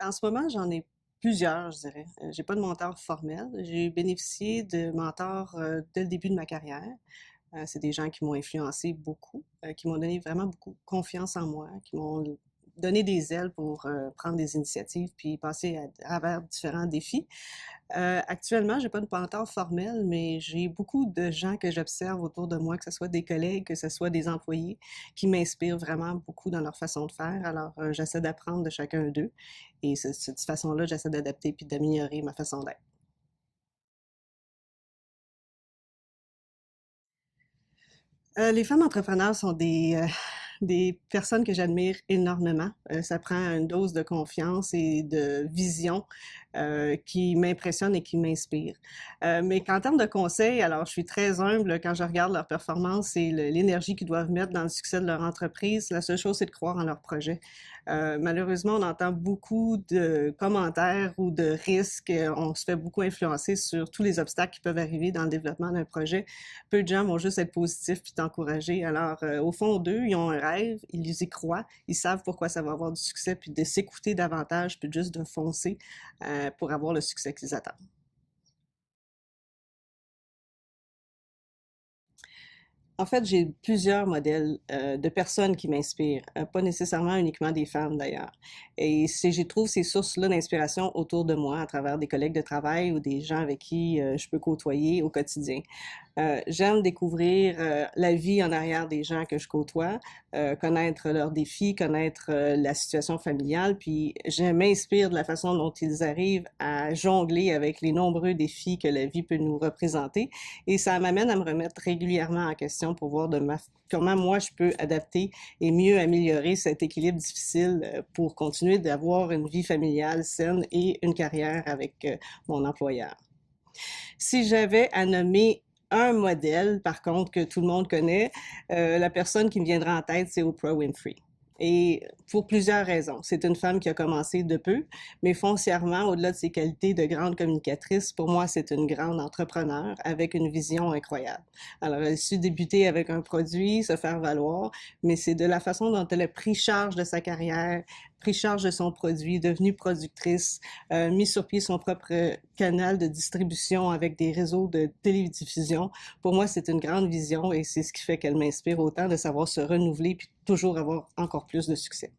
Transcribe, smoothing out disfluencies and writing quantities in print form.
En ce moment, j'en ai plusieurs, je dirais. J'ai pas de mentor formel. J'ai bénéficié de mentors, dès le début de ma carrière. C'est des gens qui m'ont influencé beaucoup, qui m'ont donné vraiment beaucoup confiance en moi, qui m'ont donné des ailes pour, prendre des initiatives puis passer à travers différents défis. Actuellement, j'ai pas de mentor formel, mais j'ai beaucoup de gens que j'observe autour de moi, que ce soit des collègues, que ce soit des employés, qui m'inspirent vraiment beaucoup dans leur façon de faire. Alors, j'essaie d'apprendre de chacun d'eux et de cette façon-là, j'essaie d'adapter puis d'améliorer ma façon d'être. Les femmes entrepreneurs sont des personnes que j'admire énormément. Ça prend une dose de confiance et de vision qui m'impressionne et qui m'inspire. Mais qu'en termes de conseils, alors je suis très humble quand je regarde leur performance et l'énergie qu'ils doivent mettre dans le succès de leur entreprise. La seule chose, c'est de croire en leur projet. Malheureusement, on entend beaucoup de commentaires ou de risques. On se fait beaucoup influencer sur tous les obstacles qui peuvent arriver dans le développement d'un projet. Peu de gens vont juste être positifs puis t'encourager. Alors, au fond d'eux, ils ont un rêve, ils y croient, ils savent pourquoi ça va avoir du succès, puis de s'écouter davantage, puis juste de foncer pour avoir le succès qu'ils attendent. En fait, j'ai plusieurs modèles de personnes qui m'inspirent, pas nécessairement uniquement des femmes d'ailleurs. Et je trouve ces sources-là d'inspiration autour de moi, à travers des collègues de travail ou des gens avec qui je peux côtoyer au quotidien. J'aime découvrir la vie en arrière des gens que je côtoie, connaître leurs défis, connaître la situation familiale, puis je m'inspire de la façon dont ils arrivent à jongler avec les nombreux défis que la vie peut nous représenter. Et ça m'amène à me remettre régulièrement en question pour voir comment moi je peux adapter et mieux améliorer cet équilibre difficile pour continuer d'avoir une vie familiale saine et une carrière avec mon employeur. Si j'avais à nommer un modèle, par contre, que tout le monde connaît, la personne qui me viendra en tête, c'est Oprah Winfrey. Et pour plusieurs raisons. C'est une femme qui a commencé de peu, mais foncièrement, au-delà de ses qualités de grande communicatrice, pour moi, c'est une grande entrepreneur avec une vision incroyable. Alors, elle a su débuter avec un produit, se faire valoir, mais c'est de la façon dont elle a pris charge de sa carrière, pris charge de son produit, devenue productrice, mis sur pied son propre canal de distribution avec des réseaux de télédiffusion. Pour moi, c'est une grande vision et c'est ce qui fait qu'elle m'inspire autant de savoir se renouveler puis toujours avoir encore plus de succès.